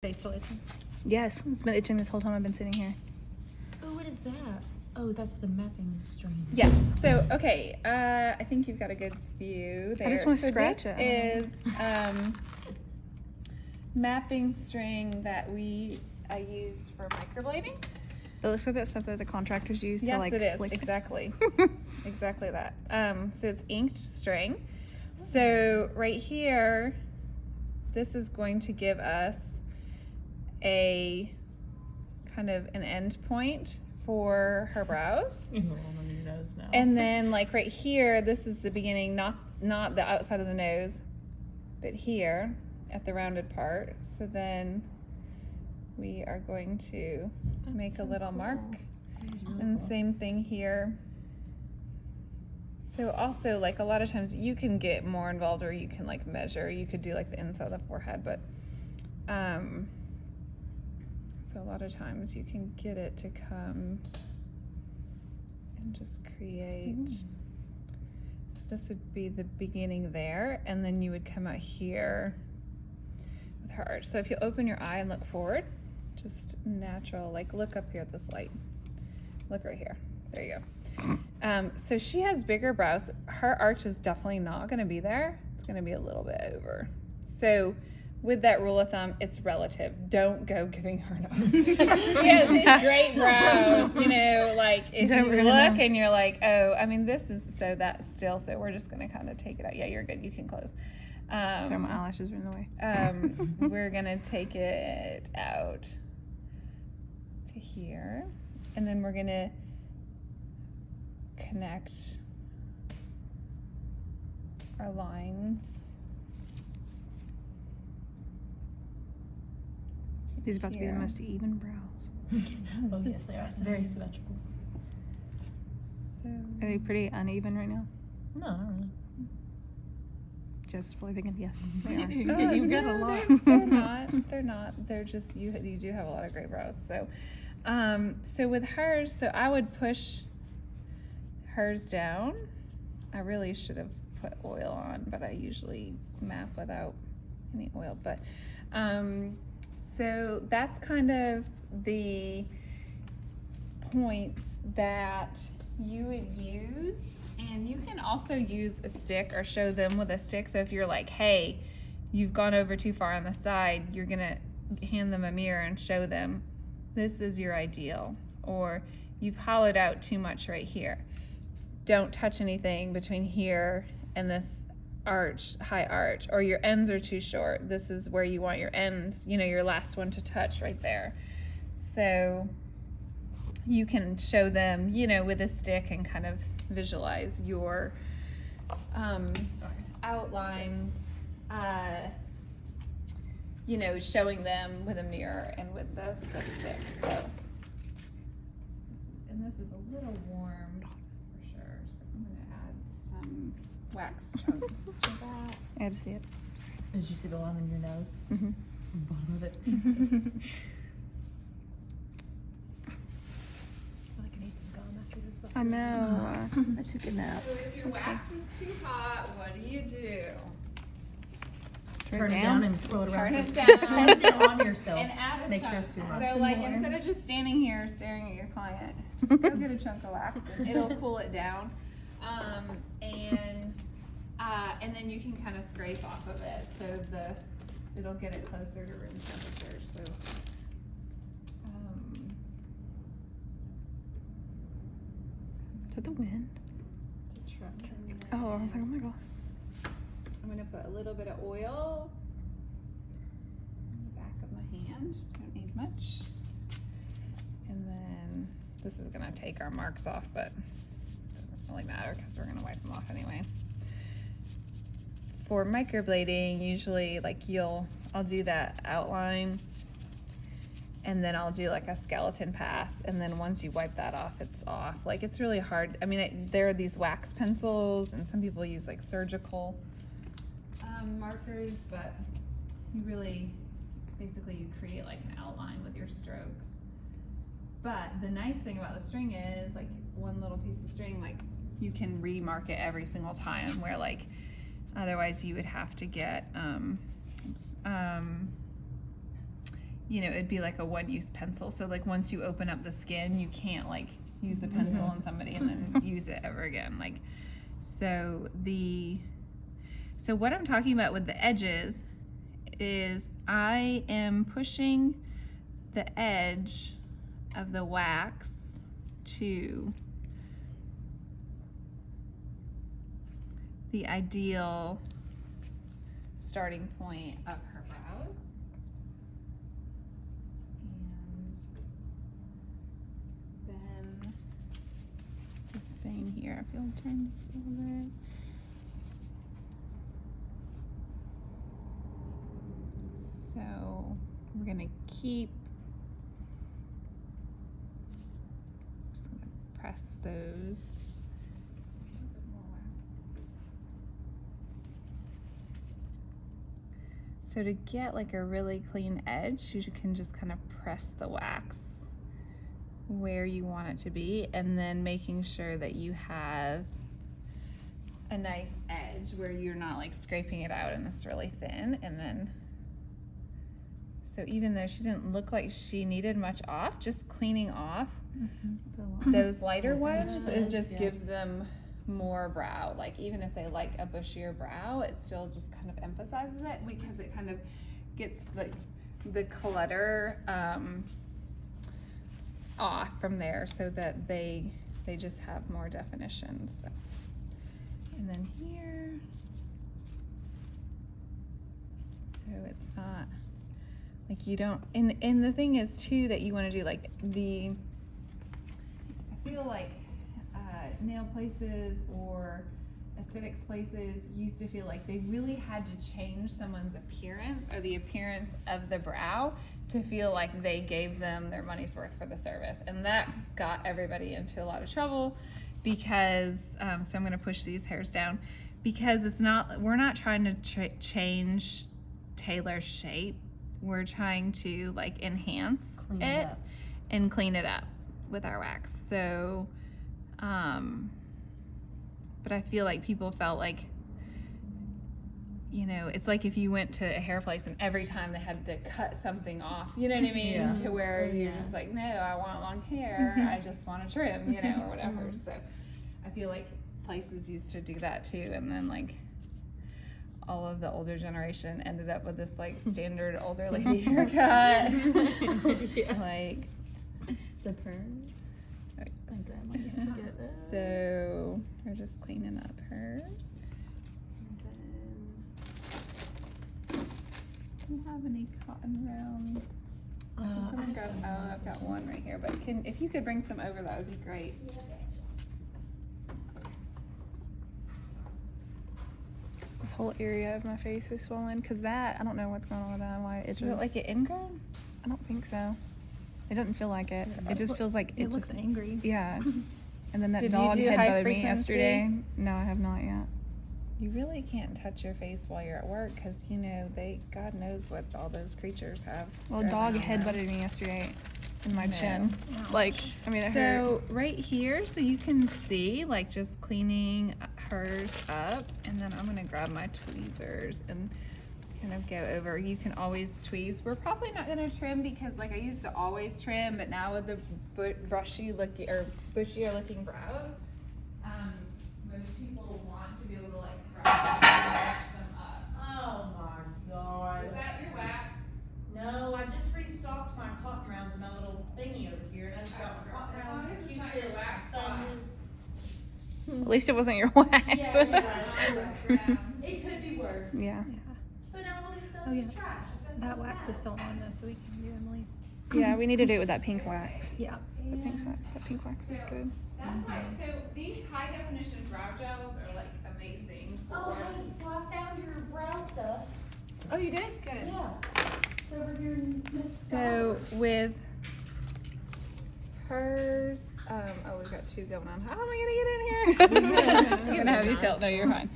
They still itching? Yes, it's been itching this whole time I've been sitting here. Oh, what is that? Oh, that's the mapping string. Yes. So, okay. I think you've got a good view there. I just want to so scratch this it. is mapping string that I used for microblading. It looks like that stuff that the contractors use Yes, to like it is. flick. Exactly. Exactly that. So it's inked string. So right here, this is going to give us a kind of an end point for her brows. On your nose now. And then like right here, this is the beginning, not the outside of the nose, but here at the rounded part. So then we are going to make a little mark. And same thing here. So also like a lot of times you can get more involved or you can like measure. You could do like the inside of the forehead, but so a lot of times you can get it to come and just create. So this would be the beginning there, and then you would come out here with her arch. So if you open your eye and look forward, just natural, like look up here at this light. Look right here. There you go. So she has bigger brows. Her arch is definitely not going to be there. It's going to be a little bit over. So with that rule of thumb, it's relative. Don't go giving her enough. She has these great brows, you know, like if you look and you're like, oh, I mean, this is so that's still, so we're just going to kind of take it out. Yeah, you're good. You can close. Sorry, my eyelashes are in the way. We're going to take it out to here. And then we're going to connect our lines. These are about to be the Here. most even brows. Oh, yes, they are. Very symmetrical. So Are they pretty uneven right now? No, not really. Just fully thinking, yes. They are. Oh, You've got a no, lot. They're not. They're not. They're just you do have a lot of great brows. So so with hers, so I would push hers down. I really should have put oil on, but I usually map without any oil. But so that's kind of the points that you would use. And you can also use a stick or show them with a stick. So if you're like, hey, you've gone over too far on the side, you're gonna hand them a mirror and show them this is your ideal. Or you've hollowed out too much right here. Don't touch anything between here and this arch, high arch, or your ends are too short. This is where you want your ends, you know, your last one to touch right there. So you can show them, you know, with a stick and kind of visualize your outlines, you know, showing them with a mirror and with the stick. So this is a little warm for sure. So I'm gonna add some wax chunks to that. I had to see it. Did you see the line on your nose? Mm-hmm. The bottom of it. I know. I took a nap. So if your wax is too hot, what do? Turn it down down. and twirl it around. Turn it Test down it on yourself. and add a Make chunk. sure it's too hot. So like instead of just standing here staring at your client, just go get a chunk of wax and it'll cool it down. And then you can kind of scrape off of it so it'll get it closer to room temperature. So Is that the wind? the truck. Oh, I was like, oh my god. I'm gonna put a little bit of oil on the back of my hand. Don't need much. And then this is gonna take our marks off, but it doesn't really matter because we're gonna wipe them off anyway. For microblading, usually like I'll do that outline and then I'll do like a skeleton pass, and then once you wipe that off, it's off. Like it's really hard. I mean, there are these wax pencils and some people use like surgical markers, but you really, basically you create like an outline with your strokes. But the nice thing about the string is like one little piece of string, like you can remark it every single time, where like otherwise you would have to get you know, it'd be like a one-use pencil. So like once you open up the skin, you can't like use the pencil on somebody and then use it ever again. Like, so what I'm talking about with the edges is I am pushing the edge of the wax to the ideal starting point of her brows. And then the same here. If you'll turn this a little bit. So we're gonna keep, just gonna press those. A little bit more wax. So to get like a really clean edge, you can just kind of press the wax where you want it to be, and then making sure that you have a nice edge where you're not like scraping it out and it's really thin. And then, so even though she didn't look like she needed much off, just cleaning off those lighter ones, it just gives them more brow. Like even if they like a bushier brow, it still just kind of emphasizes it because it kind of gets the clutter off from there, so that they just have more definition. So, and then here, so it's not like you don't, and the thing is too that you want to do like I feel like nail places or aesthetics places used to feel like they really had to change someone's appearance or the appearance of the brow to feel like they gave them their money's worth for the service, and that got everybody into a lot of trouble because so I'm going to push these hairs down because we're not trying to change Taylor's shape. We're trying to like enhance it and clean it up with our wax. So but I feel like people felt like, you know, it's like if you went to a hair place and every time they had to cut something off, you know what I mean? Yeah. To where you're just like, no, I want long hair, I just want to trim, you know, or whatever. So I feel like places used to do that too, and then like all of the older generation ended up with this like standard older lady haircut. Like The perms. So we're just cleaning up hers. And then, do you have any cotton rounds? Can someone grab? Oh, I've got one right here. But if you could bring some over, that would be great. This whole area of my face is swollen because I don't know what's going on with that. Why it Do you just? like it ingrown? I don't think so. It doesn't feel like it. Yeah. It just feels like It looks just angry. yeah. And then that Did you dog do high headbutted me frequency? yesterday. No, I have not yet. You really can't touch your face while you're at work because you know God knows what all those creatures have. Well, going dog on there. headbutted me yesterday in my No. chin. Like, I mean, it hurt. So right here, so you can see like just cleaning hers up, and then I'm gonna grab my tweezers and kind of go over. You can always tweeze. We're probably not gonna trim because like I used to always trim, but now with the bushier looking brows, most people want to be able to like brush them up. Oh my god. Is that your wax? No, I just restocked my cotton rounds in my little thingy over here, and I've got cotton rounds, It's not your Q-tips, wax sponges. At least it wasn't your wax. Yeah, it could be worse. Yeah. But all this stuff Oh, is yeah. trash. It's That so wax sad. is still on though, so we can do Emily's. Yeah, we need to do it with that pink wax. Yeah. That pink wax was good. That's why. So these high definition brow gels are like amazing. Oh, hey, so I found your brow stuff. Oh, you did? Good. Yeah. It's over here in this So with hers, we've got two going on. How am I gonna get in here? I'm gonna have you tilt. No, you're fine.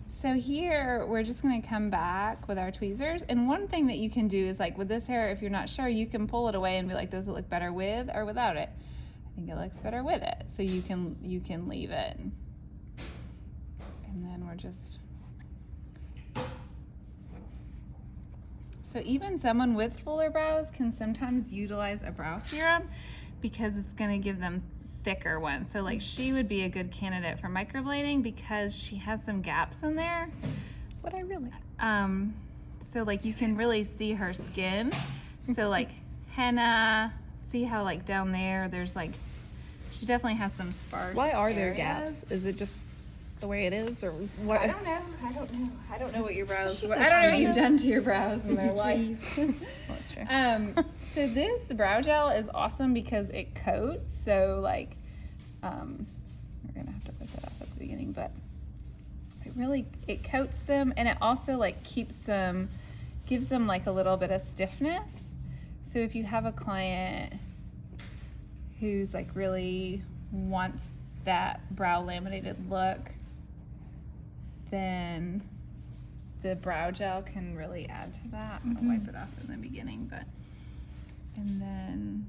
So here we're just gonna come back with our tweezers. And one thing that you can do is like with this hair, if you're not sure, you can pull it away and be like, does it look better with or without it? I think it looks better with it. So you can leave it. And then we're just So even someone with fuller brows can sometimes utilize a brow serum because it's going to give them thicker ones. So like she would be a good candidate for microblading because she has some gaps in there. Would I really? So like you can really see her skin. So like henna, see how like down there's like, she definitely has some sparse Why are there areas. gaps? Is it just the way it is, or what? I don't know. I don't know what your brows. She I says, don't know "I what don't you've know." done to your brows in their life. Well, that's true. So this brow gel is awesome because it coats. So like, we're gonna have to put that off at the beginning, but it coats them, and it also like gives them like a little bit of stiffness. So if you have a client who's like really wants that brow laminated look, then the brow gel can really add to that. I'll wipe it off in the beginning, and then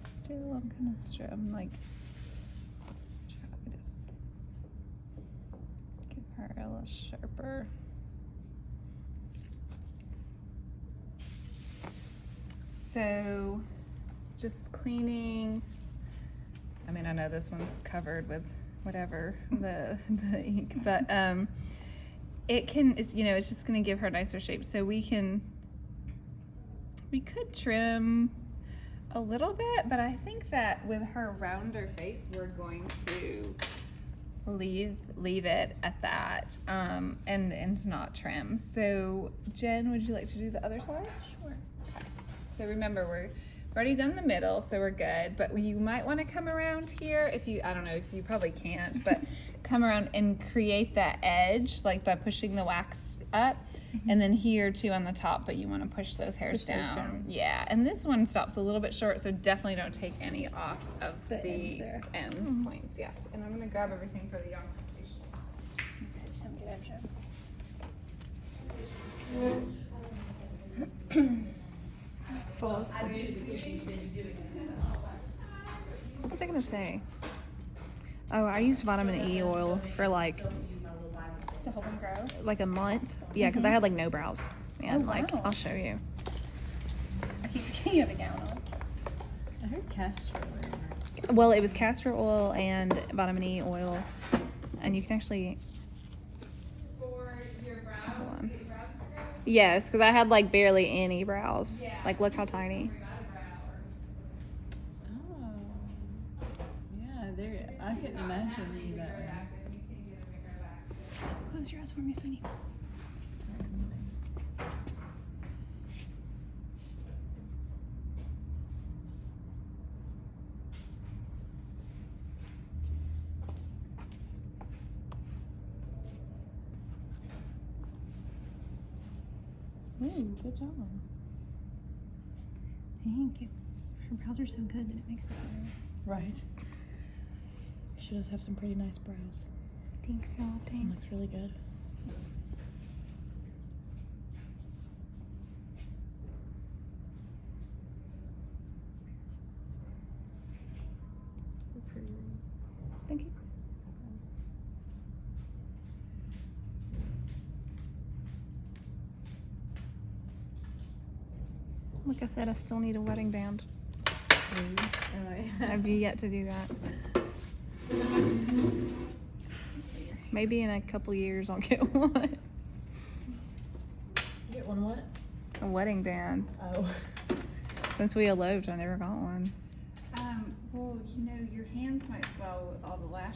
it's still, I'm like trying to give her a little sharper. So just cleaning. I mean, I know this one's covered with whatever the ink, but it's just gonna give her a nicer shape. So we could trim a little bit, but I think that with her rounder face, we're going to leave it at that, and not trim. So Jen, would you like to do the other side? Sure. So remember, we've already done the middle, so we're good, but you might want to come around here I don't know if you probably can't, but come around and create that edge, like by pushing the wax up, and then here too on the top, but you want to push those hairs Push those down. down. Yeah, and this one stops a little bit short, so definitely don't take any off of The ends there. end points, yes. And I'm going to grab everything for the yarn foundation. Fall asleep. What was I gonna say? Oh, I used vitamin E oil for like To help them grow. a month. Yeah, because I had like no brows. And like, wow. I'll show you. I keep forgetting you have a gown on. I heard castor oil. Well, it was castor oil and vitamin E oil, and you can actually. For your brows, Hold on. your brows to grow? Yes, because I had like barely any brows. Yeah. Like, look how tiny. Oh. Yeah, there. I couldn't imagine that. Close your eyes for me, sweetie. Ooh, good job. Thank you. Her brows are so good that it makes me so. Right. She does have some pretty nice brows. I think so. This one looks really good. Thank you. Like I said, I still need a wedding band. I've yet to do that. Maybe in a couple years I'll get one. Get one what? A wedding band. Oh. Since we eloped, I never got one. Well, your hands might swell with all the lash